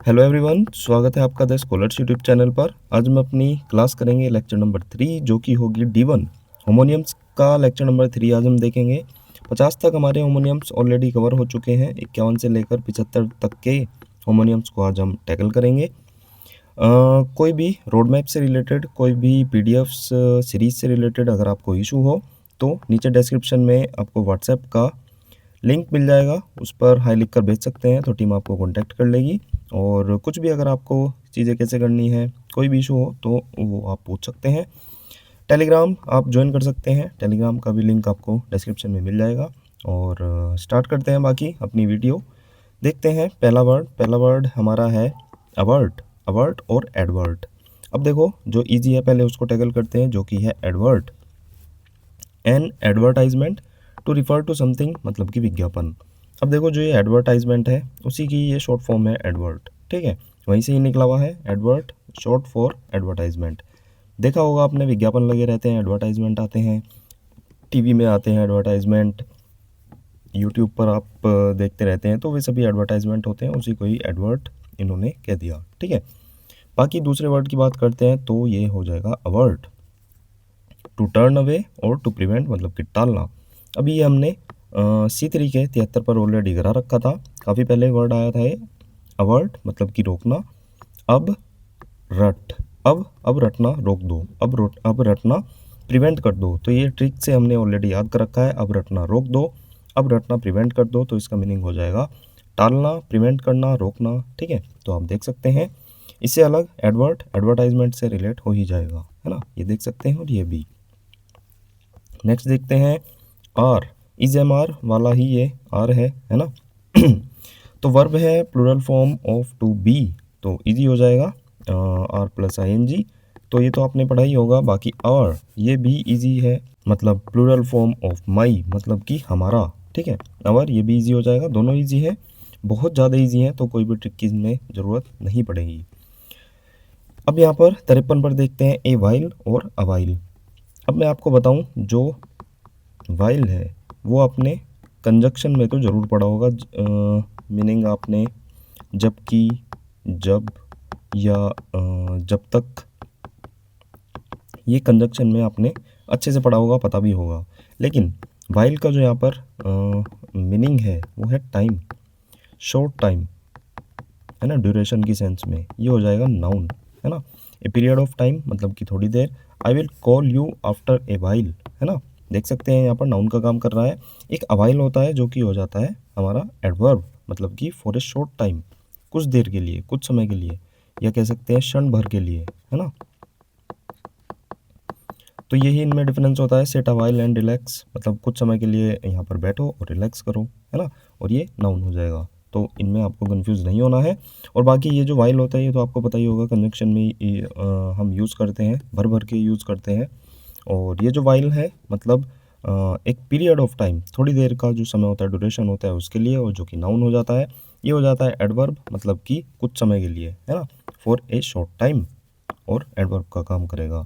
Hello everyone, स्वागत है आपका द स्कॉलर्स यूट्यूब चैनल पर। आज हम अपनी क्लास करेंगे लेक्चर नंबर 3 जो कि होगी D1 होमोनियम्स का लेक्चर नंबर 3 आज हम देखेंगे। 50 तक हमारे होमोनियम्स ऑलरेडी कवर हो चुके हैं। 51 से लेकर 75 तक के होमोनियम्स को आज हम टैकल करेंगे। कोई भी रोड मैप से रिलेटेड, कोई भी पीडीएफ्स सीरीज से रिलेटेड अगर आपको इशू हो तो नीचे डिस्क्रिप्शन में आपको व्हाट्सएप का लिंक मिल जाएगा, उस पर हाई लिख कर भेज सकते हैं तो टीम आपको कांटेक्ट कर लेगी। और कुछ भी अगर आपको चीज़ें कैसे करनी है, कोई भी इशू हो तो वो आप पूछ सकते हैं। टेलीग्राम आप ज्वाइन कर सकते हैं, टेलीग्राम का भी लिंक आपको डिस्क्रिप्शन में मिल जाएगा। और स्टार्ट करते हैं बाकी अपनी वीडियो। देखते हैं पहला वर्ड हमारा है अवर्ट। अवर्ट और एडवर्ट। अब देखो, जो इजी है पहले उसको टैकल करते हैं, जो कि है advert. An advertisement to refer to something, मतलब कि विज्ञापन। अब देखो, जो ये एडवर्टाइजमेंट है उसी की ये शॉर्ट फॉर्म है एडवर्ट, ठीक है। वहीं से ही निकला हुआ है एडवर्ट, शॉर्ट फॉर एडवर्टाइजमेंट। देखा होगा आपने, विज्ञापन लगे रहते हैं, एडवर्टाइजमेंट आते हैं, टीवी में आते हैं एडवर्टाइजमेंट, यूट्यूब पर आप देखते रहते हैं, तो वे सभी एडवर्टाइजमेंट होते हैं, उसी को ही एडवर्ट इन्होंने कह दिया, ठीक है। बाकी दूसरे वर्ड की बात करते हैं तो ये हो जाएगा अवर्ट। टू टर्न अवे और टू प्रिवेंट, मतलब कि टालना। अभी ये हमने C3 के 73 पर ऑलरेडी करा रखा था, काफ़ी पहले वर्ड आया था ये अवर्ट, मतलब कि रोकना। अब रट, अब रटना रोक दो, अब रटना प्रिवेंट कर दो। तो ये ट्रिक से हमने ऑलरेडी याद कर रखा है, अब रटना रोक दो, अब रटना प्रिवेंट कर दो, तो इसका मीनिंग हो जाएगा टालना, प्रिवेंट करना, रोकना, ठीक है। तो आप देख सकते हैं इससे अलग एडवर्ट एडवर्टाइजमेंट से रिलेट हो ही जाएगा, है ना, ये देख सकते हैं। और ये भी नेक्स्ट देखते हैं आर। इज एम आर वाला ही ये आर है ना। तो वर्ब है plural form of to be, तो इजी हो जाएगा आर प्लस ING। तो ये तो आपने पढ़ा ही होगा। बाकी आर ये भी इजी है, मतलब प्लूरल फॉर्म ऑफ माई, मतलब कि हमारा, ठीक है। आवर ये भी इजी हो जाएगा, दोनों इजी है, बहुत ज़्यादा इजी है, तो कोई भी ट्रिक की इसमें ज़रूरत नहीं पड़ेगी। अब यहाँ पर 53 पर देखते हैं ए वाइल और अवाइल। अब मैं आपको बताऊं, जो वाइल है वो आपने कंजक्शन में तो ज़रूर पढ़ा होगा, मीनिंग आपने जबकि, जब, या जब तक, ये कंजक्शन में आपने अच्छे से पढ़ा होगा, पता भी होगा। लेकिन वाइल का जो यहाँ पर मीनिंग है वो है टाइम, शॉर्ट टाइम, है ना, ड्यूरेशन की सेंस में ये हो जाएगा नाउन, है ना। ए पीरियड ऑफ टाइम, मतलब कि थोड़ी देर। I will call you after a while, है ना। देख सकते हैं यहाँ पर नाउन का काम कर रहा है। एक अवाइल होता है जो कि हो जाता है हमारा एडवर्ब, मतलब कि फॉर ए शॉर्ट टाइम, कुछ देर के लिए, कुछ समय के लिए, या कह सकते हैं क्षण भर के लिए, है ना। तो यही इनमें डिफरेंस होता है, set a while and relax, मतलब कुछ समय के लिए यहाँ पर बैठो और रिलैक्स करो, है ना। और ये नाउन हो जाएगा, तो इनमें आपको कंफ्यूज नहीं होना है। और बाकी ये जो वाइल होता है ये तो आपको पता ही होगा, कंजक्शन में हम यूज़ करते हैं, भर भर के यूज़ करते हैं। और ये जो वाइल है मतलब एक पीरियड ऑफ टाइम, थोड़ी देर का जो समय होता है, ड्यूरेशन होता है उसके लिए, और जो कि नाउन हो जाता है, ये हो जाता है एडवर्ब, मतलब कि कुछ समय के लिए, है ना, फॉर ए शॉर्ट टाइम, और एडवर्ब का काम करेगा।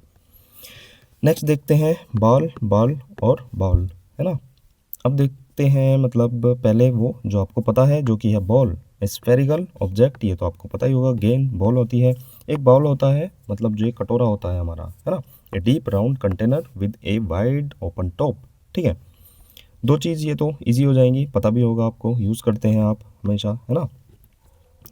नेक्स्ट देखते हैं बॉल, बॉल और बॉल, है ना। अब देखते हैं, मतलब पहले वो जो आपको पता है, जो कि है बॉल, स्फेरिकल ऑब्जेक्ट, ये तो आपको पता ही होगा, गेंद बॉल होती है। एक बॉल होता है, मतलब जो एक कटोरा होता है हमारा, है ना, a deep round container with a wide open top, ठीक है। दो चीज़ ये तो इजी हो जाएंगी, पता भी होगा आपको, यूज़ करते हैं आप हमेशा, है ना।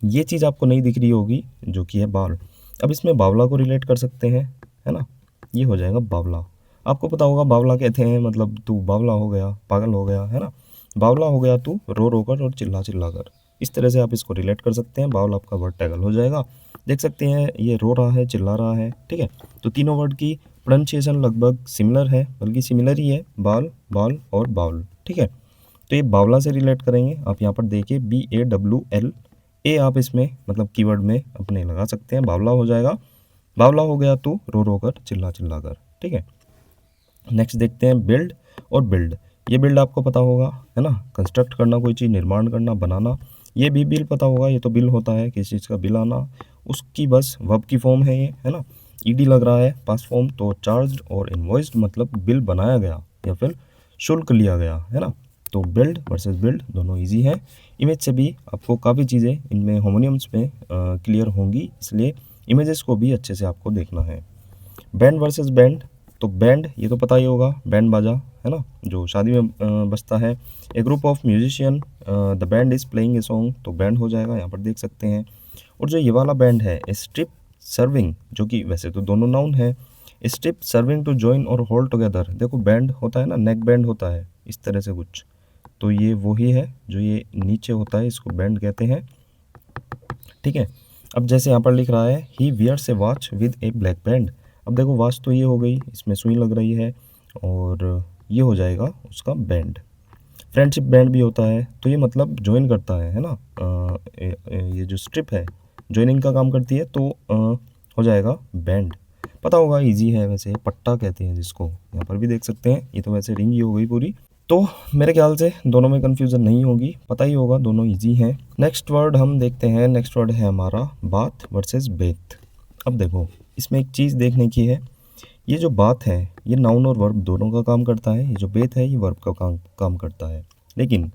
ये चीज़ आपको नहीं दिख रही होगी, जो कि है बॉल। अब इसमें बावला को रिलेट कर सकते हैं, है ना, ये हो जाएगा बावला। आपको पता होगा बावला कहते हैं, मतलब तू बावला हो गया, पागल हो गया, है ना। बावला हो गया तू रो रो कर और चिल्ला चिल्ला कर, इस तरह से आप इसको रिलेट कर सकते हैं। बावला आपका वर्ड टैगल हो जाएगा। देख सकते हैं ये रो रहा है, चिल्ला रहा है, ठीक है। तो तीनों वर्ड की प्रोनाउंसिएशन लगभग सिमिलर है, बल्कि सिमिलर ही है, बाल, बॉल और बाउल, ठीक है। तो ये बावला से रिलेट करेंगे। आप यहाँ पर देखिए BAWL, ए आप इसमें मतलब कीवर्ड में अपने लगा सकते हैं, बावला हो जाएगा। बावला हो गया तू रो रो कर, चिल्ला चिल्ला कर, ठीक है। नेक्स्ट देखते हैं बिल्ड और बिल्ड। ये बिल्ड आपको पता होगा, है ना, कंस्ट्रक्ट करना, कोई चीज़ निर्माण करना, बनाना। ये भी बिल पता होगा, ये तो बिल होता है, किसी चीज़ का बिल आना, उसकी बस वर्ब की फॉर्म है ये, है ना। ED लग रहा है पास्ट फॉर्म, तो चार्ज्ड और इन्वॉइस्ड, मतलब बिल बनाया गया या फिर शुल्क लिया गया, है ना। तो बिल्ड वर्सेस बिल्ड दोनों इजी है। इमेज से भी आपको काफ़ी चीज़ें इनमें होमोनियम्स में क्लियर होंगी, इसलिए इमेजेस को भी अच्छे से आपको देखना है। बैंड वर्सेस बैंड, तो बैंड ये तो पता ही होगा, बैंड बाजा है ना, जो शादी में बजता है। A group of musician the band is playing a song, तो बैंड हो जाएगा, यहाँ पर देख सकते हैं। और जो ये वाला बैंड है स्ट्रिप सर्विंग, जो कि वैसे तो दोनों नाउन है। स्ट्रिप सर्विंग टू जॉइन और होल्ड टुगेदर, देखो बैंड होता है ना, नेक बैंड होता है इस तरह से कुछ, तो ये वही है जो ये नीचे होता है, इसको बैंड कहते हैं। ठीक है, अब जैसे यहाँ पर लिख रहा है he wears a watch with a black band, अब देखो वॉच तो ये हो गई, इसमें सुई लग रही है और ये हो जाएगा उसका बैंड। फ्रेंडशिप बैंड भी होता है, तो ये मतलब ज्वाइन करता है ना, ये जो स्ट्रिप है ज्वाइनिंग का काम करती है, तो हो जाएगा बैंड। पता होगा, इजी है वैसे, पट्टा कहते हैं जिसको, यहाँ पर भी देख सकते हैं, ये तो वैसे रिंग ही हो गई पूरी। तो मेरे ख्याल से दोनों में कन्फ्यूज़न नहीं होगी, पता ही होगा, दोनों इजी हैं। नेक्स्ट वर्ड हम देखते हैं, नेक्स्ट वर्ड है हमारा बाथ वर्सेस बेथ। अब देखो इसमें एक चीज़ देखने की है, ये जो बात है ये नाउन और वर्ब दोनों का काम करता है, ये जो बेथ है ये वर्ब का काम करता है। लेकिन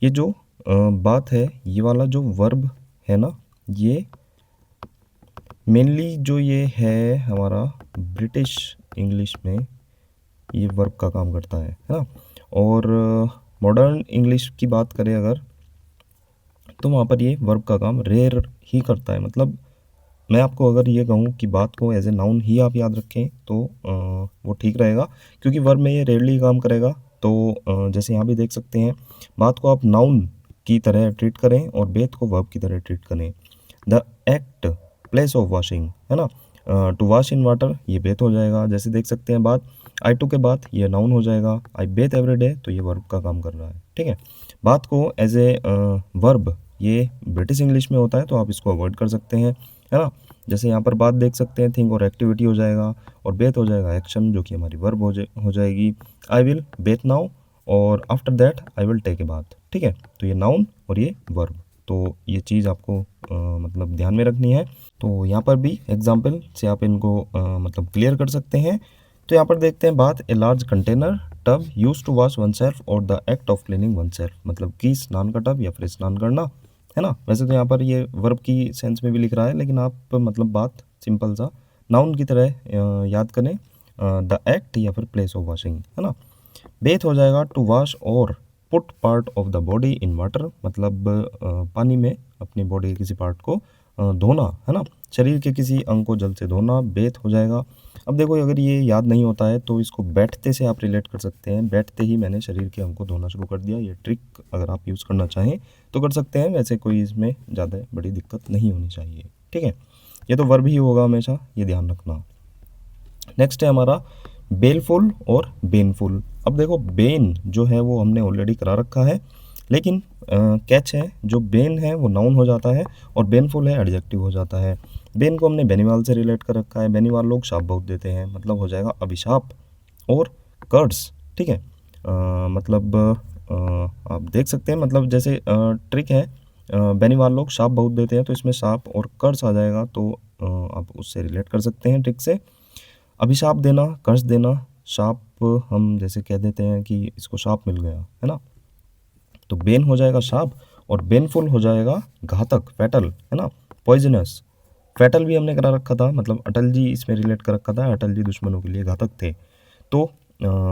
ये जो बात है, ये वाला जो वर्ब है ना, ये मेनली जो ये है हमारा ब्रिटिश इंग्लिश में ये वर्ब का काम करता है ना। और मॉडर्न इंग्लिश की बात करें अगर, तो वहाँ पर ये वर्ब का काम रेयर ही करता है। मतलब मैं आपको अगर ये कहूँ कि बात को एज ए नाउन ही आप याद रखें तो वो ठीक रहेगा, क्योंकि वर्ब में ये रेयरली काम करेगा। तो जैसे यहाँ भी देख सकते हैं, बात को आप नाउन की तरह ट्रीट करें और बेथ को वर्ब की तरह ट्रीट करें। The act place of washing है ना, टू वॉश इन वाटर ये बेथ हो जाएगा। जैसे देख सकते हैं बात आई टू के बाद ये नाउन हो जाएगा, आई बेथ एवरी डे तो ये वर्ब का काम कर रहा है। ठीक है, बात को एज ए वर्ब ये ब्रिटिश इंग्लिश में होता है, तो आप इसको अवॉइड कर सकते हैं, है ना। जैसे यहाँ पर बात देख सकते हैं, थिंक और एक्टिविटी हो जाएगा, और बेथ हो जाएगा एक्शन, जो कि हमारी वर्ब हो जाएगी। आई विल बेथ नाउ और after that I will take a bath. ठीक है, तो ये नाउन और ये वर्ब, तो ये चीज़ आपको मतलब ध्यान में रखनी है। तो यहाँ पर भी एग्जाम्पल से आप इनको मतलब क्लियर कर सकते हैं। तो यहाँ पर देखते हैं बात, a large container tub use to wash oneself और the act of cleaning oneself, मतलब कि स्नान का टब या फिर स्नान करना, है ना। वैसे तो यहाँ पर ये वर्ब की सेंस में भी लिख रहा है, लेकिन आप मतलब बात सिंपल सा नाउन की तरह याद करें, द एक्ट या फिर प्लेस ऑफ वॉशिंग, है ना। बेथ हो जाएगा टू वॉश और put part of the body in water, मतलब पानी में अपनी बॉडी के किसी पार्ट को धोना, है ना, शरीर के किसी अंग को जल से धोना, बेथ हो जाएगा। अब देखो अगर ये याद नहीं होता है तो इसको बैठते से आप रिलेट कर सकते हैं, बैठते ही मैंने शरीर के अंग को धोना शुरू कर दिया। ये ट्रिक अगर आप यूज़ करना चाहें तो कर सकते हैं, वैसे कोई इसमें ज़्यादा बड़ी दिक्कत नहीं होनी चाहिए। ठीक है, ये तो वर्ब ही होगा हमेशा, ये ध्यान रखना। नेक्स्ट है हमारा बेलफुल और बेनफुल। अब देखो बेन जो है वो हमने ऑलरेडी करा रखा है, लेकिन कैच है, जो बेन है वो नाउन हो जाता है और बेनफुल है एडजेक्टिव हो जाता है। बेन को हमने बेनीवाल से रिलेट कर रखा है, बेनीवाल लोग शाप बहुत देते हैं, मतलब हो जाएगा अभिशाप और कर्स। ठीक है, मतलब आप देख सकते हैं, मतलब जैसे ट्रिक है, बेनीवाल लोग शाप बहुत देते हैं, तो इसमें शाप और कर्स आ जाएगा, तो आप उससे रिलेट कर सकते हैं ट्रिक से। अभिशाप देना, कर्ज देना, शाप हम जैसे कह देते हैं कि इसको शाप मिल गया, है ना, तो बेन हो जाएगा शाप और बेनफुल हो जाएगा घातक, फैटल, है ना, पॉइजनस। फैटल भी हमने करा रखा था, मतलब अटल जी इसमें रिलेट कर रखा था, अटल जी दुश्मनों के लिए घातक थे। तो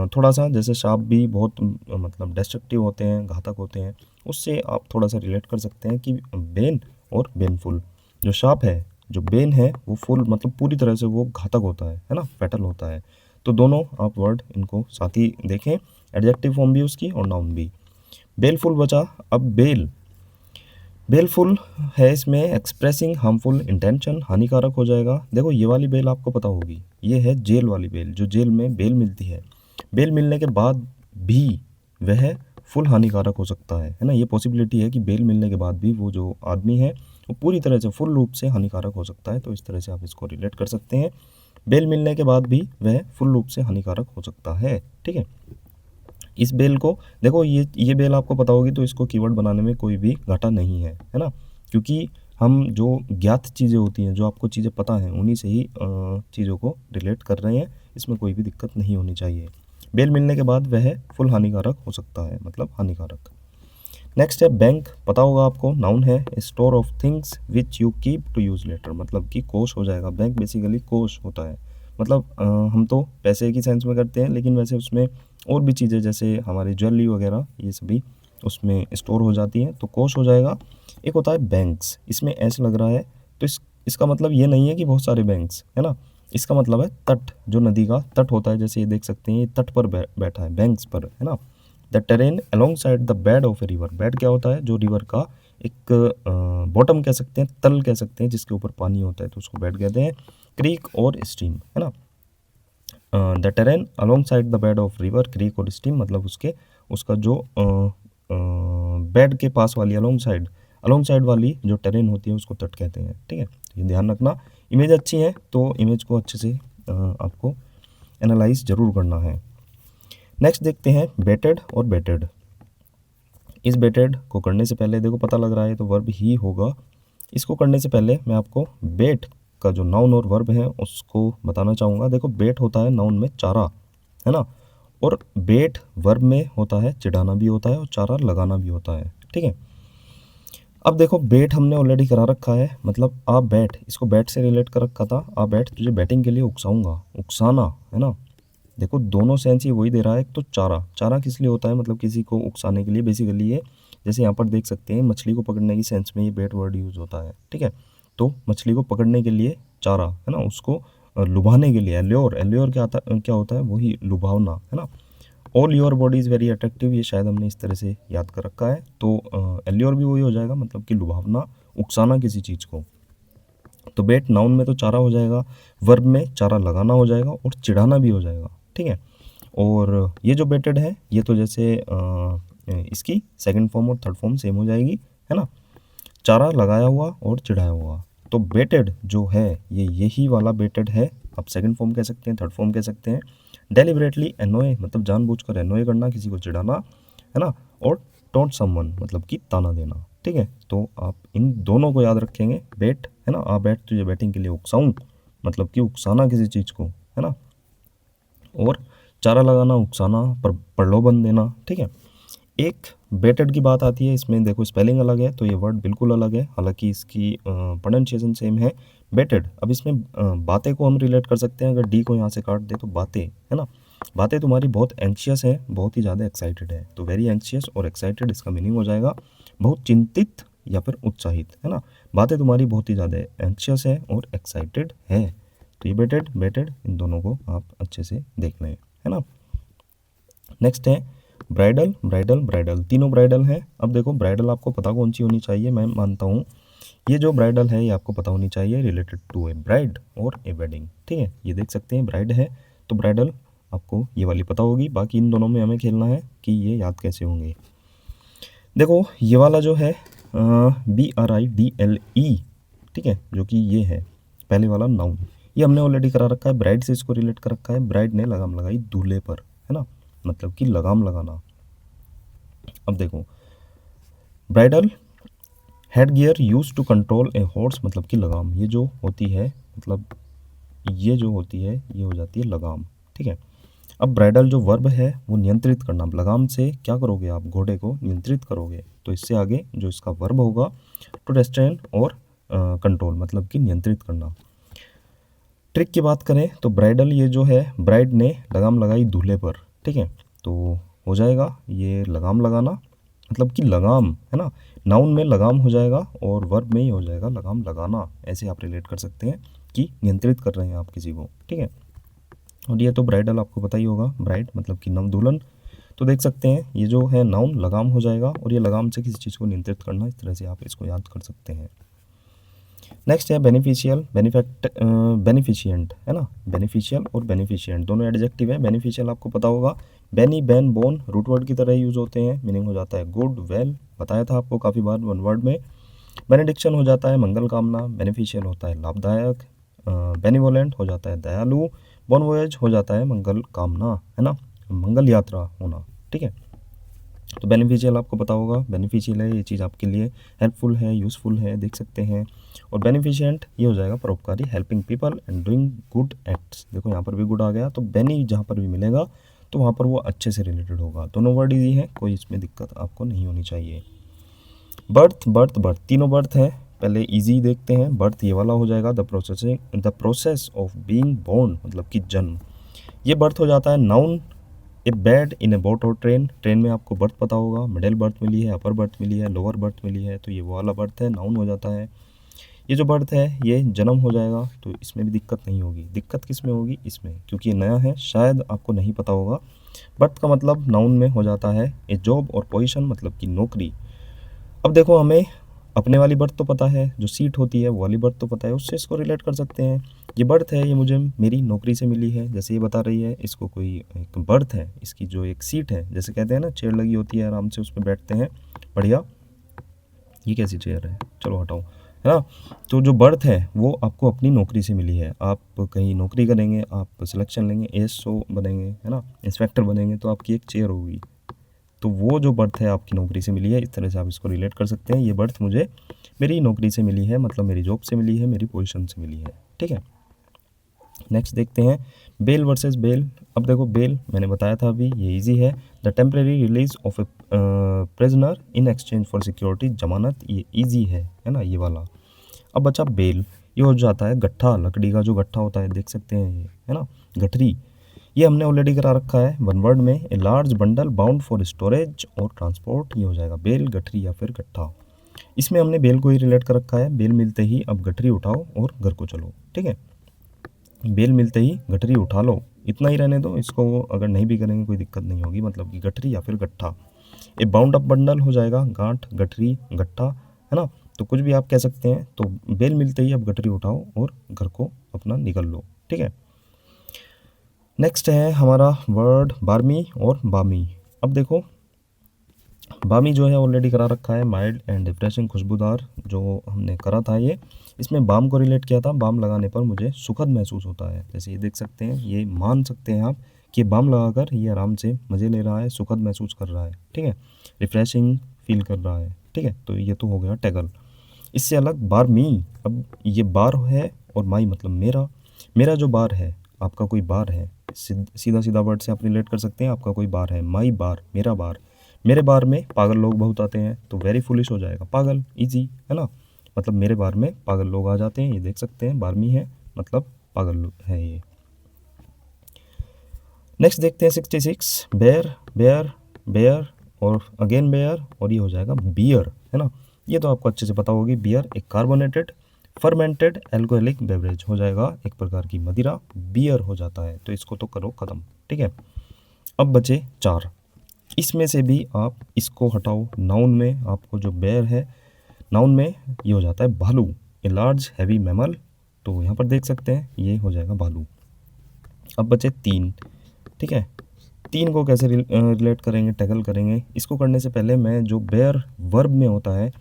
थोड़ा सा जैसे शाप भी बहुत मतलब डिस्ट्रक्टिव होते हैं, घातक होते हैं, उससे आप थोड़ा सा रिलेट कर सकते हैं कि बेन और बेनफुल। जो शाप है, जो बेन है वो फुल मतलब पूरी तरह से वो घातक होता है ना, फैटल होता है। तो दोनों आप वर्ड इनको साथ ही देखें, एडजेक्टिव फॉर्म भी उसकी और नाउन भी। बेलफुल बचा, अब बेलफुल है, इसमें एक्सप्रेसिंग हार्मफुल इंटेंशन, हानिकारक हो जाएगा। देखो ये वाली बेल आपको पता होगी, ये है जेल वाली बेल, जो जेल में बेल मिलती है। बेल मिलने के बाद भी वह फुल हानिकारक हो सकता है ना, ये पॉसिबिलिटी है कि बेल मिलने के बाद भी वो जो आदमी है वो पूरी तरह से फुल रूप से हानिकारक हो सकता है, तो इस तरह से आप इसको रिलेट कर सकते हैं। बेल मिलने के बाद भी वह फुल रूप से हानिकारक हो सकता है। ठीक है, इस बेल को देखो, ये बेल आपको पता होगी, तो इसको कीवर्ड बनाने में कोई भी घाटा नहीं है ना, क्योंकि हम जो ज्ञात चीज़ें होती हैं, जो आपको चीज़ें पता हैं, उन्हीं से ही चीज़ों को रिलेट कर रहे हैं, इसमें कोई भी दिक्कत नहीं होनी चाहिए। बेल मिलने के बाद वह फुल हानिकारक हो सकता है, मतलब हानिकारक। नेक्स्ट है बैंक, पता होगा आपको, नाउन है, store of things which you keep to use later, मतलब कि कोष हो जाएगा। बैंक बेसिकली कोष होता है, मतलब हम तो पैसे की सेंस में करते हैं, लेकिन वैसे उसमें और भी चीज़ें जैसे हमारी ज्वेलरी वगैरह ये सभी उसमें स्टोर हो जाती हैं, तो कोष हो जाएगा। एक होता है बैंक्स, इसमें ऐसा लग रहा है, तो इसका मतलब ये नहीं है कि बहुत सारे बैंक्स, है ना, इसका मतलब है तट, जो नदी का तट होता है, जैसे ये देख सकते हैं, ये तट पर बैठा है, बैंक्स पर, है ना। The terrain along side the bed of a river, bed क्या होता है, जो रिवर का एक बॉटम कह सकते हैं, तल कह सकते हैं, जिसके ऊपर पानी होता है, तो उसको बेड कहते हैं। क्रीक और स्ट्रीम, है ना। The terrain along side the bed of river, creek और स्ट्रीम मतलब उसका जो बेड के पास वाली अलोंग साइड वाली जो टेरेन होती है उसको तट कहते हैं, ठीक है। तो ये ध्यान रखना। इमेज अच्छी है तो इमेज को अच्छे से आपको एनालाइज जरूर करना है। नेक्स्ट देखते हैं बेटेड और बेटेड। इस बेटेड को करने से पहले देखो पता लग रहा है तो वर्ब ही होगा। इसको करने से पहले मैं आपको बेट का जो नाउन और वर्ब है उसको बताना चाहूँगा। देखो बेट होता है नाउन में चारा, है ना, और बेट वर्ब में होता है चिढ़ाना भी होता है और चारा लगाना भी होता है, ठीक है। अब देखो बेट हमने ऑलरेडी करा रखा है, मतलब आ बैट, इसको बैट से रिलेट कर रखा था। आ बैट तुझे बैटिंग के लिए उकसाऊंगा, उकसाना, है ना। देखो दोनों सेंस ही वही दे रहा है। एक तो चारा, चारा किस लिए होता है, मतलब किसी को उकसाने के लिए बेसिकली ये, जैसे यहाँ पर देख सकते हैं मछली को पकड़ने की सेंस में ये बेट वर्ड यूज होता है, ठीक है। तो मछली को पकड़ने के लिए चारा, है ना, उसको लुभाने के लिए एल्योर, एल्योर क्या होता है, वही लुभावना, है ना। All your body is very attractive, ये शायद हमने इस तरह से याद कर रखा है, तो एल्योर भी वही हो जाएगा, मतलब कि लुभावना, उकसाना किसी चीज़ को। तो बेट नाउन में तो चारा हो जाएगा, वर्ब में चारा लगाना हो जाएगा और चिढ़ाना भी हो जाएगा, ठीक है। और ये जो बेटेड है ये तो जैसे इसकी सेकंड फॉर्म और थर्ड फॉर्म सेम हो जाएगी, है ना, चारा लगाया हुआ और चिढ़ाया हुआ। तो बेटेड जो है ये यही वाला बेटेड है, आप सेकंड फॉर्म कह सकते हैं, थर्ड फॉर्म कह सकते हैं। डेलिबरेटली एनोए मतलब जानबूझकर एनोए करना, किसी को चिढ़ाना, है ना। और टोंट समवन मतलब कि ताना देना, ठीक है। तो आप इन दोनों को याद रखेंगे। बेट, है ना, आ बैट तुझे बैटिंग के लिए उकसाऊं, मतलब कि उकसाना किसी चीज़ को, है ना। और चारा लगाना, उकसाना, प्रलोभन देना, ठीक है। एक बेटेड की बात आती है, इसमें देखो स्पेलिंग अलग है तो ये वर्ड बिल्कुल अलग है, हालांकि इसकी प्रोनाउंसिएशन सेम है, बेटेड। अब इसमें बातें को हम रिलेट कर सकते हैं, अगर डी को यहाँ से काट दे तो बातें, है ना, बातें तुम्हारी बहुत एंक्शियस है, बहुत ही ज़्यादा एक्साइटेड है, तो वेरी एंक्शियस और एक्साइटेड इसका मीनिंग हो जाएगा बहुत चिंतित या फिर उत्साहित, है ना। बातें तुम्हारी बहुत ही ज़्यादा एंक्शियस है और एक्साइटेड है, तो ये बेटेड बेटेड इन दोनों को आप अच्छे से देख लें, है ना। नेक्स्ट है ब्राइडल, ब्राइडल, ब्राइडल, तीनों ब्राइडल हैं। अब देखो ब्राइडल आपको पता कौन सी होनी चाहिए, मैं मानता हूँ ये जो ब्राइडल है ये आपको पता होनी चाहिए, रिलेटेड टू ए ब्राइड और ए वेडिंग, ठीक है। ये देख सकते हैं ब्राइड है तो ब्राइडल आपको ये वाली पता होगी, बाकी इन दोनों में हमें खेलना है कि ये याद कैसे होंगे। देखो ये वाला जो है BRIDLE, ठीक है, जो कि ये है पहले वाला नाउन, ये हमने ऑलरेडी करा रखा है, ब्राइड से इसको रिलेट कर रखा है। ब्राइड ने लगाम लगाई दूल्हे पर, है ना, मतलब कि लगाम लगाना। अब देखो bridle head gear used to control a horse, मतलब कि लगाम, ये जो होती है, मतलब ये जो होती है ये हो जाती है लगाम, ठीक है। अब ब्राइडल जो वर्ब है वो नियंत्रित करना, लगाम से क्या करोगे आप, घोड़े को नियंत्रित करोगे, तो इससे आगे जो इसका वर्ब होगा टू रेस्ट्रेन और कंट्रोल मतलब कि नियंत्रित करना। ट्रिक की बात करें तो ब्राइडल ये जो है, ब्राइड ने लगाम लगाई दूल्हे पर, ठीक है, तो हो जाएगा ये लगाम लगाना, मतलब कि लगाम, है ना, नाउन में लगाम हो जाएगा और वर्ब में ही हो जाएगा लगाम लगाना, ऐसे आप रिलेट कर सकते हैं कि नियंत्रित कर रहे हैं आप किसी को, ठीक है। और ये तो ब्राइडल आपको पता ही होगा, ब्राइड मतलब कि नव दुल्हन, तो देख सकते हैं ये जो है नाउन लगाम हो जाएगा और ये लगाम से किसी चीज़ को नियंत्रित करना, इस तरह से आप इसको याद कर सकते हैं। नेक्स्ट है बेनिफिशियल, बेनिफिशियंट, है ना, बेनिफिशियल और बेनिफिशियंट दोनों एडजेक्टिव है। बेनिफिशियल आपको पता होगा, bene ben bon root word की तरह यूज होते हैं, मीनिंग हो जाता है गुड वेल, बताया था आपको काफ़ी बार वन वर्ड में। बेनेडिक्शन हो जाता है मंगल कामना, बेनिफिशियल होता है लाभदायक, बेनिवोलेंट हो जाता है दयालु, बोन वोयज हो जाता है मंगल कामना, है ना, मंगल यात्रा होना, ठीक है। तो बेनिफिशियल आपको पता होगा, बेनिफिशियल है ये चीज़ आपके लिए हेल्पफुल है, यूज़फुल है, देख सकते हैं। और बेनिफिशियंट ये हो जाएगा परोपकारी, helping people and doing good acts, देखो यहाँ पर भी गुड आ गया, तो बेनी जहाँ पर भी मिलेगा तो वहाँ पर वो अच्छे से रिलेटेड होगा। दोनों वर्ड ईजी हैं, कोई इसमें दिक्कत आपको नहीं होनी चाहिए। बर्थ बर्थ बर्थ, तीनों बर्थ हैं। पहले इजी देखते हैं। बर्थ ये वाला हो जाएगा the process of being born, मतलब कि जन्म। ये बर्थ हो जाता है noun. A bed in a boat और ट्रेन, ट्रेन में आपको बर्थ पता होगा, मिडिल बर्थ मिली है, अपर बर्थ मिली है, लोअर बर्थ मिली है, तो ये वो वाला बर्थ है, नाउन हो जाता है। ये जो बर्थ है ये जन्म हो जाएगा, तो इसमें भी दिक्कत नहीं होगी। दिक्कत किस में होगी? इसमें, क्योंकि ये नया है, शायद आपको नहीं पता होगा। बर्थ का मतलब नाउन में हो जाता है ए जॉब और पोजीशन, मतलब कि नौकरी। अब देखो, हमें अपने वाली बर्थ तो पता है, जो सीट होती है वो वाली बर्थ तो पता है, उससे इसको रिलेट कर सकते हैं। ये बर्थ है, ये मुझे मेरी नौकरी से मिली है, जैसे ये बता रही है। इसको कोई एक बर्थ है, इसकी जो एक सीट है, जैसे कहते हैं ना चेयर लगी होती है, आराम से उस पर बैठते हैं, बढ़िया। ये कैसी चेयर है, चलो हटाओ, है ना। तो जो बर्थ है वो आपको अपनी नौकरी से मिली है। आप कहीं नौकरी करेंगे, आप सिलेक्शन लेंगे, एएसओ बनेंगे, है ना, इंस्पेक्टर बनेंगे, तो आपकी एक चेयर होगी। तो वो जो बर्थ है आपकी नौकरी से मिली है, इस तरह से आप इसको रिलेट कर सकते हैं। ये बर्थ मुझे मेरी नौकरी से मिली है, मतलब मेरी जॉब से मिली है, मेरी पोजीशन से मिली है, ठीक है। नेक्स्ट देखते हैं बेल वर्सेस बेल। अब देखो, बेल मैंने बताया था अभी, ये इजी है। The temporary release of A prisoner in exchange for security, जमानत, ये इजी है ना, ये वाला। अब बचा बेल, ये हो जाता है गट्ठा, लकड़ी का जो गट्ठा होता है, देख सकते हैं ये, है ना, गठरी। ये हमने ऑलरेडी करा रखा है वन वर्ड में, a large bundle bound for storage और ट्रांसपोर्ट, ये हो जाएगा बेल, गठरी या फिर गट्ठा। इसमें हमने बेल को ही रिलेट कर रखा है। बेल मिलते ही अब गठरी उठाओ और घर को चलो, ठीक है। बेल मिलते ही गठरी उठा लो, इतना ही रहने दो इसको, अगर नहीं भी करेंगे कोई दिक्कत नहीं होगी, मतलब कि गठरी या फिर गट्ठा। ए बाउंड अप बंडल हो जाएगा गांठ, गठरी, गट्ठा, है ना, तो कुछ भी आप कह सकते हैं। तो बेल मिलते ही अब गठरी उठाओ और घर को अपना निकल लो, ठीक है। नेक्स्ट है हमारा वर्ड बारमी और बामी। अब देखो, बामी जो है ऑलरेडी करा रखा है, माइल्ड एंड रिफ्रेशिंग, खुशबूदार, जो हमने करा था ये। इसमें बाम को रिलेट किया था, बाम लगाने पर मुझे सुखद महसूस होता है। जैसे ये देख सकते हैं, ये मान सकते हैं आप कि बाम लगाकर ये आराम से मज़े ले रहा है, सुखद महसूस कर रहा है, ठीक है, रिफ्रेशिंग फील कर रहा है, ठीक है। तो ये तो हो गया टैगल। इससे अलग बार मी। अब ये बार है और माई मतलब मेरा, मेरा जो बार है, आपका कोई बार है, सीधा सीधा वर्ड से आप रिलेट कर सकते हैं। आपका कोई बार है, माई बार, मेरा बार। मेरे बार में पागल लोग बहुत आते हैं, तो वेरी फुलिश हो जाएगा पागल, इजी, है ना, मतलब मेरे बार में पागल लोग आ जाते हैं, ये देख सकते हैं, बारमी है मतलब पागल है ये। नेक्स्ट देखते हैं 66, बेयर, बेयर, बेयर और अगेन बेयर, और ये हो जाएगा बियर, है ना। ये तो आपको अच्छे से पता होगी, बियर एक कार्बोनेटेड फर्मेंटेड एल्कोहलिक बेवरेज हो जाएगा, एक प्रकार की मदिरा, बियर हो जाता है। तो इसको तो करो खत्म, ठीक है। अब बचे 4, इसमें से भी आप इसको हटाओ। नाउन में आपको जो बेयर है, नाउन में ये हो जाता है भालू, ए लार्ज हैवी मैमल, तो यहाँ पर देख सकते हैं ये हो जाएगा भालू। अब बचे 3, ठीक है। 3 को कैसे रिलेट करेंगे, टैकल करेंगे। इसको करने से पहले मैं जो बेयर वर्ब में होता है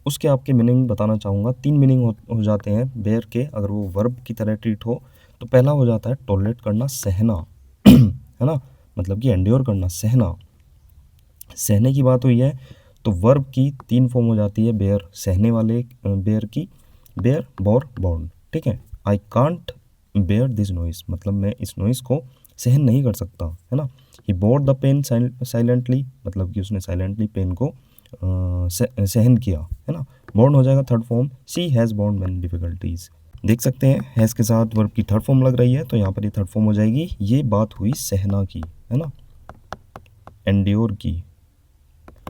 उसके आपके मीनिंग बताना चाहूँगा। 3 मीनिंग हो जाते हैं बेयर के, अगर वो वर्ब की तरह ट्रीट हो। तो पहला हो जाता है टॉलरेट करना, सहना है ना, मतलब कि एंड्योर करना, सहना, सहने की बात हुई है। तो वर्ब की 3 फॉर्म हो जाती है बेयर, सहने वाले बेयर की, बेयर, बोर, बॉर्न, ठीक है। I can't bear this noise, मतलब मैं इस नॉइस को सहन नहीं कर सकता, है ना। ही बोर द पेन साइलेंटली, मतलब कि उसने साइलेंटली पेन को सहन किया, है ना। बॉर्न हो जाएगा third form, she has born many difficulties. देख सकते हैं हैज़ के साथ वर्ब की थर्ड फॉर्म लग रही है, तो यहाँ पर ये थर्ड फॉर्म हो जाएगी। ये बात हुई सहना की, है ना, एंड्योर की,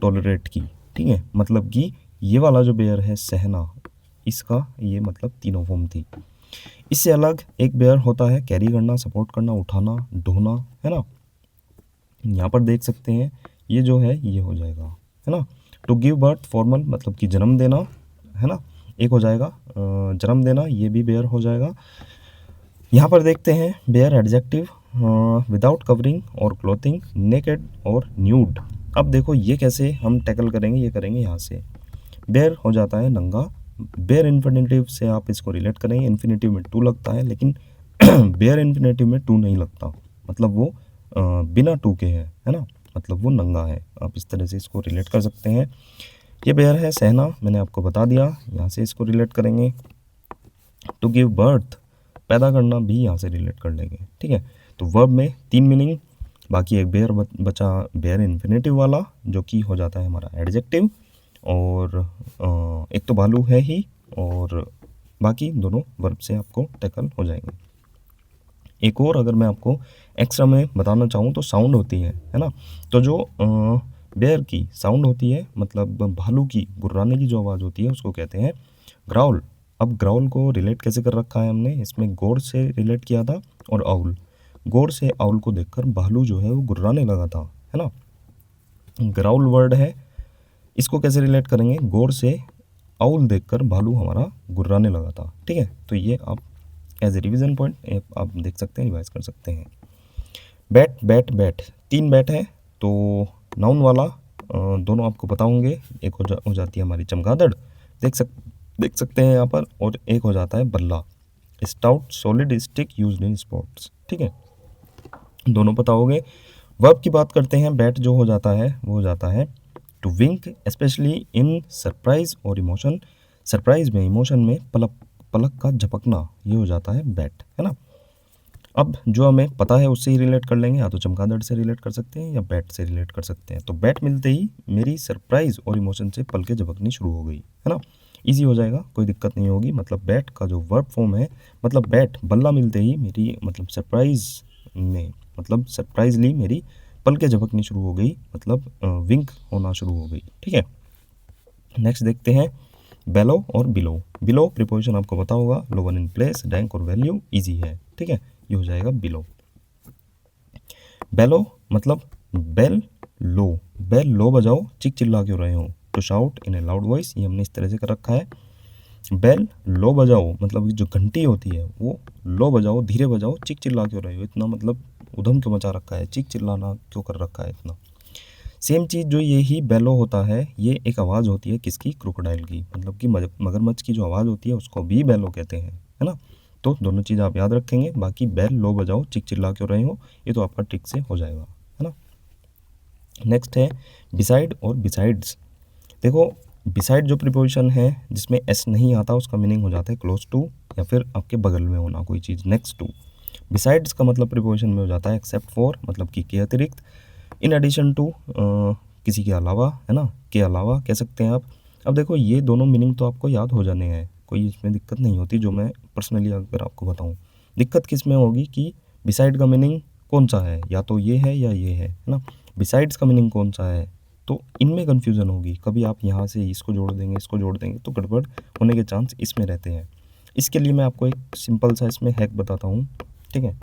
टॉलरेट की, ठीक है। मतलब कि ये वाला जो बेयर है सहना, इसका ये मतलब तीनों फॉर्म थी। इससे अलग एक बेयर होता है कैरी करना, सपोर्ट करना, उठाना, ढोना, है ना। यहाँ पर देख सकते हैं ये जो है ये हो जाएगा, है ना। टू गिव बर्थ फॉर्मल, मतलब कि जन्म देना, है ना, एक हो जाएगा जन्म देना, ये भी बेयर हो जाएगा। यहाँ पर देखते हैं बेयर एडजेक्टिव, विदाउट कवरिंग और क्लोथिंग, नेकेड और न्यूड। अब देखो ये कैसे हम टैकल करेंगे, ये करेंगे यहाँ से। बेयर हो जाता है नंगा, बेयर इन्फिनेटिव से आप इसको रिलेट करेंगे। इन्फिनेटिव में टू लगता है, लेकिन बेयर इन्फिनेटिव में टू नहीं लगता, मतलब वो बिना टू के है ना, मतलब वो नंगा है। आप इस तरह से इसको रिलेट कर सकते हैं। ये बेयर है सहना, मैंने आपको बता दिया, यहाँ से इसको रिलेट करेंगे। टू गिव बर्थ, पैदा करना, भी यहाँ से रिलेट कर लेंगे, ठीक है। तो वर्ब में 3 मीनिंग, बाकी एक बेयर बचा बेयर इन्फिनेटिव वाला, जो कि हो जाता है हमारा एडजेक्टिव। और एक तो भालू है ही, और बाकी दोनों वर्ब से आपको टैकल हो जाएंगे। एक और अगर मैं आपको एक्स्ट्रा में बताना चाहूँ तो साउंड होती है ना। तो जो बेयर की साउंड होती है, मतलब भालू की गुर्राने की जो आवाज़ होती है, उसको कहते हैं ग्राउल। अब ग्राउल को रिलेट कैसे कर रखा है हमने, इसमें गोर से रिलेट किया था और आउल। गोर से आउल को देखकर भालू जो है वो गुर्राने लगा था, है ना। ग्राउल वर्ड है, इसको कैसे रिलेट करेंगे, गोर से आउल देखकर भालू हमारा गुर्राने लगा था। ठीक है, तो ये आप एज ए रिविजन पॉइंट आप देख सकते हैं, रिवाइज कर सकते हैं। बैट बैट बैट, 3 बैट हैं, तो नाउन वाला दोनों आपको पता होंगे। एक हो जाती है हमारी चमगादड़, देख सकते हैं यहाँ पर, और एक हो जाता है बल्ला, stout solid stick used in sports. ठीक है, दोनों पता होंगे। वर्ब की बात करते हैं, बैट जो हो जाता है वो हो जाता है to wink, specially in surprise और इमोशन। सरप्राइज में, इमोशन में पलक का झपकना, ये हो जाता है बैट, है ना। अब जो हमें पता है उससे ही रिलेट कर लेंगे, या तो चमगादड़ से रिलेट कर सकते हैं या बैट से रिलेट कर सकते हैं। तो बैट मिलते ही मेरी सरप्राइज और इमोशन से पलकें झपकनी शुरू हो गई, है ना। इजी हो जाएगा, कोई दिक्कत नहीं होगी। मतलब बैट का जो वर्ब फॉर्म है, मतलब बैट, बल्ला मिलते ही मेरी मतलब सरप्राइज में, मतलब सरप्राइजली मेरी पलकें झपकनी शुरू हो गई, मतलब विंक होना शुरू हो गई। ठीक है, नेक्स्ट देखते हैं बेलो और बिलो। बिलो प्रीपोजिशन आपको पता होगा, लोअर इन प्लेस, रैंक और वैल्यू, इजी है। ठीक है, ये हो जाएगा बिलो। बेलो मतलब बेल लो, बेल लो बजाओ, चिक चिल्ला क्यों रहे हो, to shout in a loud voice, ये हमने इस तरह से कर रखा है। बेल लो बजाओ मतलब जो घंटी होती है वो लो बजाओ, धीरे बजाओ, चिक चिल्ला क्यों रहे हो, इतना मतलब उधम क्यों मचा रखा है, चिक चिल्लाना क्यों कर रखा है इतना। सेम चीज़ जो ये ही बेलो होता है, ये एक आवाज़ होती है किसकी, क्रोकोडाइल की, मतलब कि मगरमच्छ की जो आवाज़ होती है उसको भी बेलो कहते हैं, है ना। तो दोनों चीज़ आप याद रखेंगे। बाकी बेल लो बजाओ, चिक चिल्ला क्यों रहे हो, ये तो आपका ट्रिक से हो जाएगा, है ना। नेक्स्ट है बिसाइड और बिसाइड्स। देखो, बिसाइड जो प्रीपोजिशन है जिसमें एस नहीं आता, उसका मीनिंग हो जाता है क्लोज टू, या फिर आपके बगल में होना कोई चीज़, नेक्स्ट टू। बिसाइड्स का मतलब प्रीपोजिशन में हो जाता है एक्सेप्ट फॉर, मतलब कि के अतिरिक्त, इन एडिशन टू, किसी के अलावा, है ना, के अलावा कह सकते हैं आप। अब देखो, ये दोनों मीनिंग तो आपको याद हो जाने हैं, कोई इसमें दिक्कत नहीं होती। जो मैं पर्सनली अगर आपको बताऊं, दिक्कत किस में होगी कि बिसाइड का मीनिंग कौन सा है, या तो ये है या ये है ना। बिसाइड्स का मीनिंग कौन सा है, तो इनमें कन्फ्यूज़न होगी। कभी आप यहाँ से इसको जोड़ देंगे, इसको जोड़ देंगे, तो गड़बड़ होने के चांस इसमें रहते हैं। इसके लिए मैं आपको एक सिंपल सा इसमें हैक बताता हूँ। ठीक है,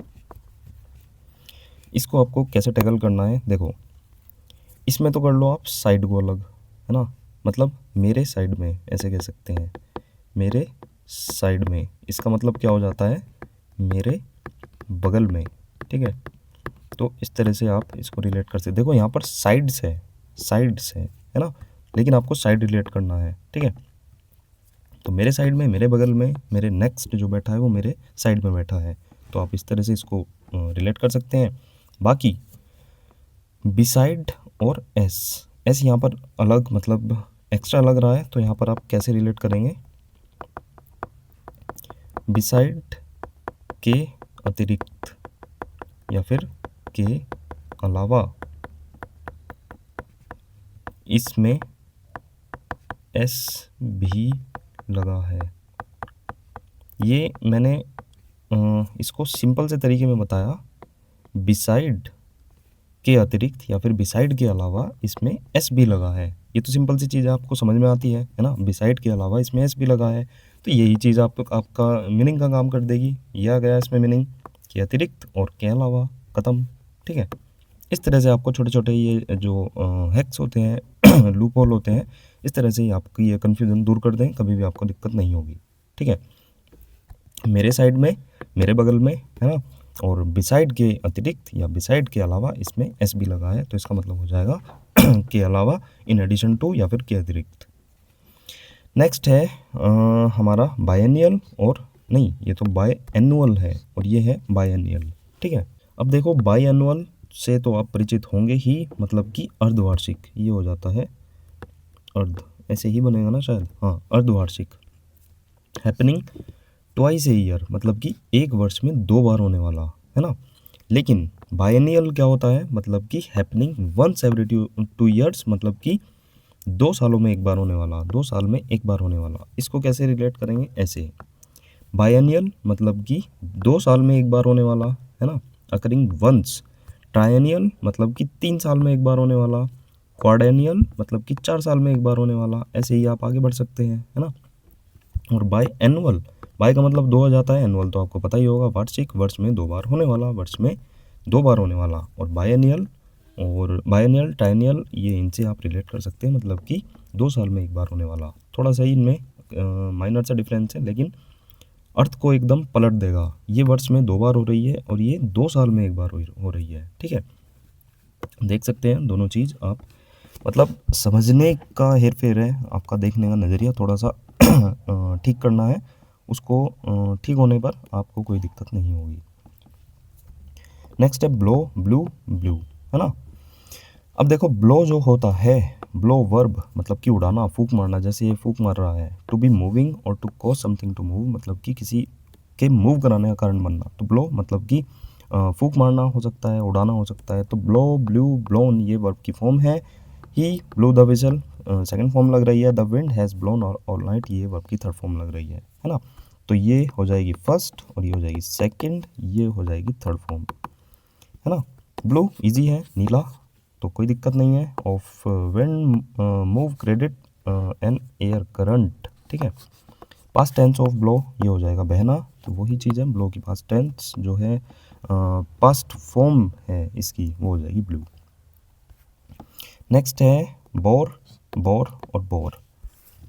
इसको आपको कैसे टैकल करना है, देखो, इसमें तो कर लो आप साइड को अलग, है ना, मतलब मेरे साइड में, ऐसे कह सकते हैं, मेरे साइड में, इसका मतलब क्या हो जाता है, मेरे बगल में। ठीक है, तो इस तरह से आप इसको रिलेट कर सकते। देखो यहाँ पर साइड्स है, साइड्स है ना, लेकिन आपको साइड रिलेट करना है। ठीक है, तो मेरे साइड में, मेरे बगल में, मेरे नेक्स्ट जो बैठा है वो मेरे साइड में बैठा है, तो आप इस तरह से इसको रिलेट कर सकते हैं। बाकी बिसाइड और एस, एस यहाँ पर अलग, मतलब एक्स्ट्रा लग रहा है, तो यहाँ पर आप कैसे रिलेट करेंगे, बिसाइड के अतिरिक्त या फिर के अलावा, इसमें एस भी लगा है। ये मैंने इसको सिंपल से तरीके में बताया, बिसाइड के अतिरिक्त या फिर बिसाइड के अलावा इसमें एस भी लगा है। ये तो सिंपल सी चीज़ आपको समझ में आती है ना, बिसाइड के अलावा इसमें एस भी लगा है, तो यही चीज़ आपका मीनिंग का काम कर देगी। ये आ गया इसमें मीनिंग, के अतिरिक्त और के अलावा, ख़त्म। ठीक है, इस तरह से आपको छोटे छोटे ये जो हैक्स होते हैं लूप होल होते हैं, इस तरह से ही आपकी ये कन्फ्यूज़न दूर कर दें, कभी भी आपको दिक्कत नहीं होगी। ठीक है, मेरे साइड में, मेरे बगल में, है ना, और बिसाइड के अतिरिक्त या बिसाइड के अलावा इसमें एस भी लगा है, तो इसका मतलब हो जाएगा के अलावा, इन एडिशन टू, या फिर के अतिरिक्त। नेक्स्ट है हमारा बायनियल, और नहीं, ये तो बाय एनुअल है और ये है बायनियल। ठीक है, अब देखो बायएनुअल से तो आप परिचित होंगे ही, मतलब कि अर्धवार्षिक, ये हो जाता है अर्ध, ऐसे ही बनेगा ना शायद, हाँ, अर्धवार्षिक। हैपनिंग ट्वाइस ए ईयर, मतलब कि एक वर्ष में 2 बार होने वाला, है ना। लेकिन बायनियल क्या होता है, मतलब कि हैपनिंग वंस एवरी 2 ईयर्स, मतलब कि 2 सालों में एक बार होने वाला, 2 साल में एक बार होने वाला। इसको कैसे रिलेट करेंगे, ऐसे बायनियल मतलब कि 2 साल में एक बार होने वाला, है ना, अकरिंग वंस। ट्रायनियल मतलब कि 3 साल में एक बार होने वाला। क्वाड्रेनियल मतलब कि 4 साल में एक बार होने वाला। ऐसे ही आप आगे बढ़ सकते हैं, है ना। और बाय एनुअल, बाय का मतलब 2 आ जाता है, एनुअल तो आपको पता ही होगा, वार्षिक, वर्ष में 2 बार होने वाला, वर्ष में 2 बार होने वाला। और बायनियल और बायनियल ट्रायनियल, ये इनसे आप रिलेट कर सकते हैं, मतलब कि 2 साल में एक बार होने वाला। थोड़ा सा ही इनमें माइनर सा डिफरेंस है, लेकिन अर्थ को एकदम पलट देगा। ये वर्ष में 2 बार हो रही है और ये 2 साल में एक बार हो रही है, ठीक है। देख सकते हैं दोनों चीज़ आप, मतलब समझने का हेर फेर है, आपका देखने का नज़रिया थोड़ा सा ठीक करना है उसको। ठीक होने पर आपको कोई दिक्कत नहीं होगी। नेक्स्ट है ब्लो, ब्लू, ब्लू, है ना। अब देखो ब्लो जो होता है, ब्लो वर्ब मतलब कि उड़ाना, फूंक मारना, जैसे ये फूंक मार रहा है। टू बी मूविंग और to cause something to move, मतलब कि किसी के मूव कराने का कारण बनना। तो ब्लो मतलब कि फूंक मारना हो सकता है, उड़ाना हो सकता है। तो ब्लो, ब्लू, ब्लोन ये वर्ब की फॉर्म है। He blow the whistle second form लग रही है। The wind has blown all night ये वर्ब की थर्ड फॉर्म लग रही है ना। तो ये हो जाएगी फर्स्ट और ये हो जाएगी सेकंड, ये हो जाएगी थर्ड फॉर्म, है ना। ब्लू इजी है, नीला, तो कोई दिक्कत नहीं है। Of wind move creating an air current, ठीक है। पास्ट टेंस ऑफ ब्लो ये हो जाएगा बहना, तो वही चीज़ है, ब्लो की पास्ट टेंस जो है पास्ट फॉर्म है इसकी, वो हो जाएगी ब्लू। नेक्स्ट है बोर, बोर और बोर।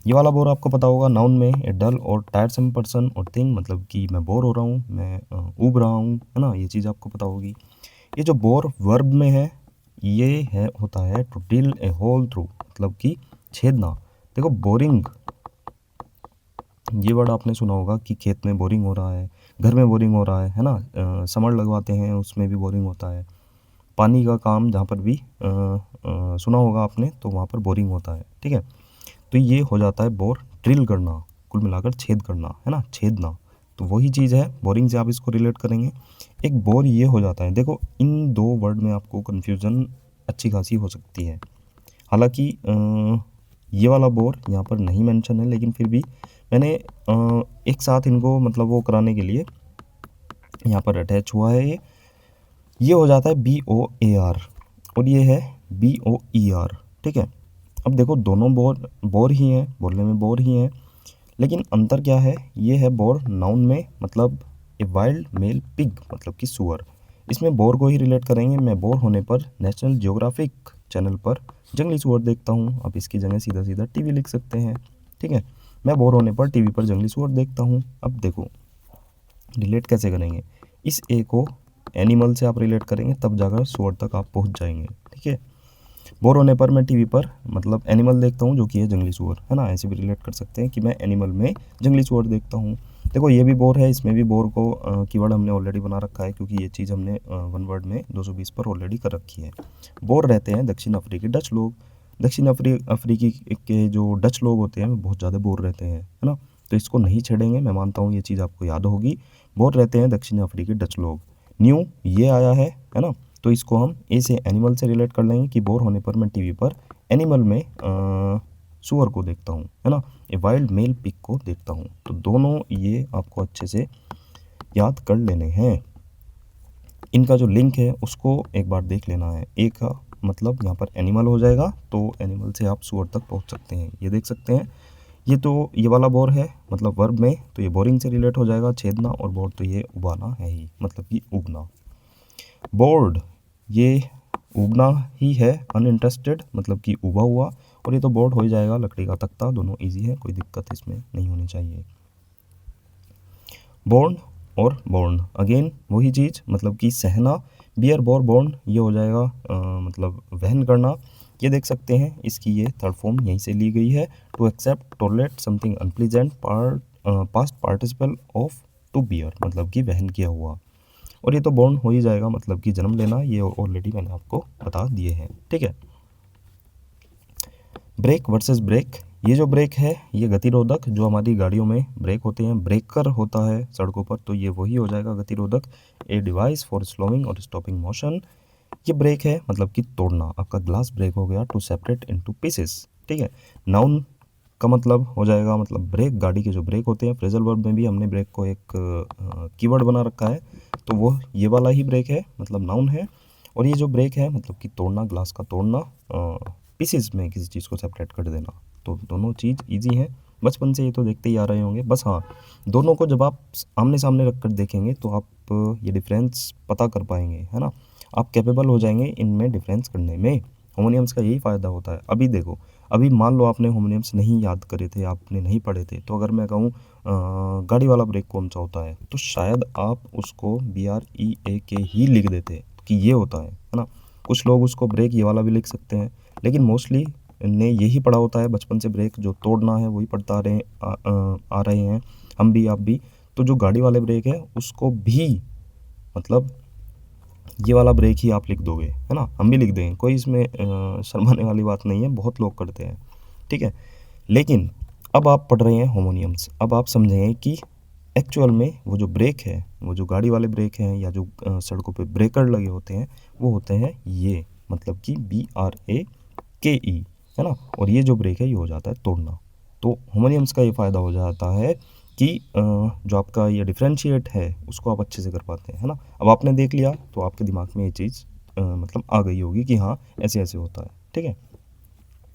ये वाला बोर आपको पता होगा, नाउन में ए डल और टायरसम पर्सन और थिंग, मतलब कि मैं बोर हो रहा हूँ, मैं ऊब रहा हूँ, है ना, ये चीज़ आपको पता होगी। ये जो बोर वर्ब में है, ये है होता है to drill a hole through, मतलब कि छेदना। देखो बोरिंग, ये वर्ड आपने सुना होगा कि खेत में बोरिंग हो रहा है, घर में बोरिंग हो रहा है ना। समर लगवाते हैं उसमें भी बोरिंग होता है। पानी का काम जहाँ पर भी सुना होगा आपने, तो वहाँ पर बोरिंग होता है, ठीक है। तो ये हो जाता है बोर, ड्रिल करना, कुल मिलाकर छेद करना, है ना, छेदना। तो वही चीज़ है, बोरिंग से आप इसको रिलेट करेंगे। एक बोर ये हो जाता है, देखो इन 2 वर्ड में आपको कन्फ्यूज़न अच्छी खासी हो सकती है। हालांकि ये वाला बोर यहाँ पर नहीं मेंशन है, लेकिन फिर भी मैंने एक साथ इनको मतलब वो कराने के लिए यहाँ पर अटैच हुआ है। ये हो जाता है BOAR और ये है BOER, ठीक है। अब देखो दोनों बोर बोर ही हैं, बोलने में बोर ही हैं, लेकिन अंतर क्या है। ये है बोर नाउन में, मतलब ए वाइल्ड मेल पिग, मतलब कि सुअर। इसमें बोर को ही रिलेट करेंगे। मैं बोर होने पर नेशनल जियोग्राफिक चैनल पर जंगली सुअर देखता हूँ। आप इसकी जगह सीधा सीधा टीवी लिख सकते हैं, ठीक है। मैं बोर होने पर टीवी पर जंगली सुअर देखता हूँ। अब देखो रिलेट कैसे करेंगे, इस ए को एनिमल से आप रिलेट करेंगे, तब जाकर सुअर तक आप पहुँच जाएंगे, ठीक है। बोर होने पर मैं टीवी पर मतलब एनिमल देखता हूँ, जो कि है जंगली सुअर, है ना। ऐसे भी रिलेट कर सकते हैं कि मैं एनिमल में जंगली सुअर देखता हूँ। देखो ये भी बोर है, इसमें भी बोर को कीवर्ड हमने ऑलरेडी बना रखा है, क्योंकि ये चीज़ हमने वन वर्ड में 220 पर ऑलरेडी कर रखी है। बोर रहते हैं दक्षिण अफ्रीकी डच लोग। दक्षिण अफ्रीकी के जो डच लोग होते हैं, बहुत ज़्यादा बोर रहते हैं, है ना। तो इसको नहीं छेड़ेंगे, मैं मानता हूँ ये चीज़ आपको याद होगी। बोर रहते हैं दक्षिण अफ्रीकी डच लोग। न्यू ये आया है ना। तो इसको हम ए से एनिमल से रिलेट कर लेंगे कि बोर होने पर मैं टीवी पर एनिमल में सुअर को देखता हूँ, है ना, ए वाइल्ड मेल पिग को देखता हूँ। तो दोनों ये आपको अच्छे से याद कर लेने हैं। इनका जो लिंक है उसको एक बार देख लेना है। एक का मतलब यहाँ पर एनिमल हो जाएगा, तो एनिमल से आप सुअर तक पहुँच सकते हैं, ये देख सकते हैं। ये तो ये वाला बोर है, मतलब वर्ब में, तो ये बोरिंग से रिलेट हो जाएगा, छेदना। और बोर तो ये उबाना है ही, मतलब कि उगना। बोर्ड ये उगना ही है, अनइंटरेस्टेड मतलब कि उबा हुआ। और ये तो बोर्ड हो ही जाएगा, लकड़ी का तख्ता, दोनों इजी है, कोई दिक्कत इसमें नहीं होनी चाहिए। बोर्न और बोर्न अगेन वही चीज़, मतलब कि सहना। बियर बोर बोर्न ये हो जाएगा मतलब वहन करना। ये देख सकते हैं, इसकी ये थर्ड फॉर्म यहीं से ली गई है। To accept tolerate something unpleasant, past participle of to bear, मतलब कि वहन किया हुआ। और ये तो बॉर्न हो ही जाएगा, मतलब कि जन्म लेना, ये ऑलरेडी मैंने आपको बता दिए हैं, ठीक है। ब्रेक वर्सेस ब्रेक ये जो ब्रेक है ये गतिरोधक जो हमारी गाड़ियों में ब्रेक होते हैं, ब्रेकर होता है सड़कों पर, तो ये वही हो जाएगा गतिरोधक। ए डिवाइस फॉर स्लोइंग और स्टॉपिंग मोशन। ये ब्रेक है मतलब कि तोड़ना, आपका ग्लास ब्रेक हो गया टू सेपरेट इनटू पीसेस, ठीक है। नाउन का मतलब हो जाएगा मतलब ब्रेक, गाड़ी के जो ब्रेक होते हैं। फ्रेजल वर्ब में भी हमने ब्रेक को एक कीवर्ड बना रखा है, तो वो ये वाला ही ब्रेक है, मतलब नाउन है। और ये जो ब्रेक है मतलब कि तोड़ना, ग्लास का तोड़ना, पीसेस में किसी चीज़ को सेपरेट कर देना, तो दोनों चीज़ ईजी है, बचपन से ये तो देखते ही आ रहे होंगे। बस हाँ, दोनों को जब आप आमने सामने रख कर देखेंगे तो आप ये डिफरेंस पता कर पाएंगे, है ना। आप कैपेबल हो जाएंगे इनमें डिफरेंस करने में। होमोनियम्स का यही फ़ायदा होता है। अभी देखो, अभी मान लो आपने होमोनियम्स नहीं याद करे थे, आपने नहीं पढ़े थे, तो अगर मैं कहूँ गाड़ी वाला ब्रेक कौन सा होता है, तो शायद आप उसको BREAK ही लिख देते कि ये होता है ना। कुछ लोग उसको ब्रेक ये वाला भी लिख सकते हैं, लेकिन मोस्टली ने यही पढ़ा होता है बचपन से, ब्रेक जो तोड़ना है वही पढ़ता आ रहे हैं हम भी, आप भी। तो जो गाड़ी वाले ब्रेक है उसको भी मतलब ये वाला ब्रेक ही आप लिख दोगे, है ना, हम भी लिख देंगे, कोई इसमें शर्माने वाली बात नहीं है, बहुत लोग करते हैं, ठीक है। लेकिन अब आप पढ़ रहे हैं होमोनियम्स, अब आप समझेंगे कि एक्चुअल में वो जो ब्रेक है, वो जो गाड़ी वाले ब्रेक हैं या जो सड़कों पे ब्रेकर लगे होते हैं, वो होते हैं ये, मतलब कि BRAKE, है ना। और ये जो ब्रेक है ये हो जाता है तोड़ना। तो होमोनियम्स का ये फ़ायदा हो जाता है कि जो आपका ये डिफरेंशिएट है उसको आप अच्छे से कर पाते हैं, है ना। अब आपने देख लिया तो आपके दिमाग में ये चीज़ मतलब आ गई होगी कि हाँ ऐसे ऐसे होता है, ठीक है।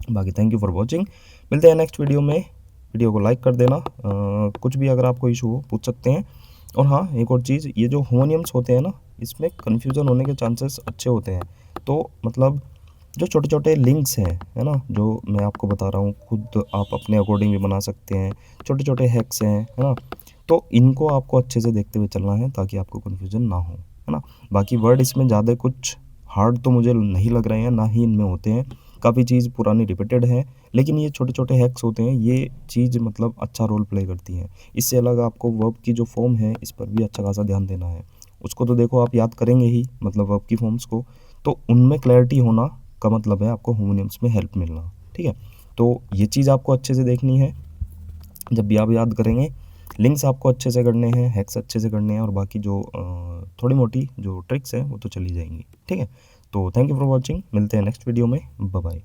बाकी थैंक यू फॉर वॉचिंग, मिलते हैं नेक्स्ट वीडियो में। वीडियो को लाइक कर देना, कुछ भी अगर आपको इशू हो पूछ सकते हैं। और हाँ, एक और चीज़, ये जो होमोनियम्स होते हैं ना, इसमें कन्फ्यूज़न होने के चांसेस अच्छे होते हैं। तो मतलब जो छोटे छोटे लिंक्स हैं, है ना, जो मैं आपको बता रहा हूँ, खुद आप अपने अकॉर्डिंग भी बना सकते हैं, छोटे छोटे हैक्स हैं, है ना। तो इनको आपको अच्छे से देखते हुए चलना है ताकि आपको कन्फ्यूज़न ना हो, है ना। बाकी वर्ड इसमें ज़्यादा कुछ हार्ड तो मुझे नहीं लग रहे हैं, ना ही इनमें होते हैं, काफ़ी चीज़ पुरानी रिपीटेड है, लेकिन ये छोटे छोटे हैक्स होते हैं, ये चीज़ मतलब अच्छा रोल प्ले करती हैं। इससे अलग आपको वर्ब की जो फॉर्म है इस पर भी अच्छा खासा ध्यान देना है। उसको तो देखो आप याद करेंगे ही, मतलब वर्ब की फॉर्म्स को, तो उनमें क्लैरिटी होना का मतलब है आपको होमोनियम्स में हेल्प मिलना, ठीक है। तो ये चीज़ आपको अच्छे से देखनी है जब भी आप याद करेंगे। लिंक्स आपको अच्छे से करने हैं, हैक्स अच्छे से करने हैं, और बाकी जो थोड़ी मोटी जो ट्रिक्स हैं वो तो चली जाएंगी, ठीक है। तो थैंक यू फॉर वॉचिंग, मिलते हैं नेक्स्ट वीडियो में, बाय बाय।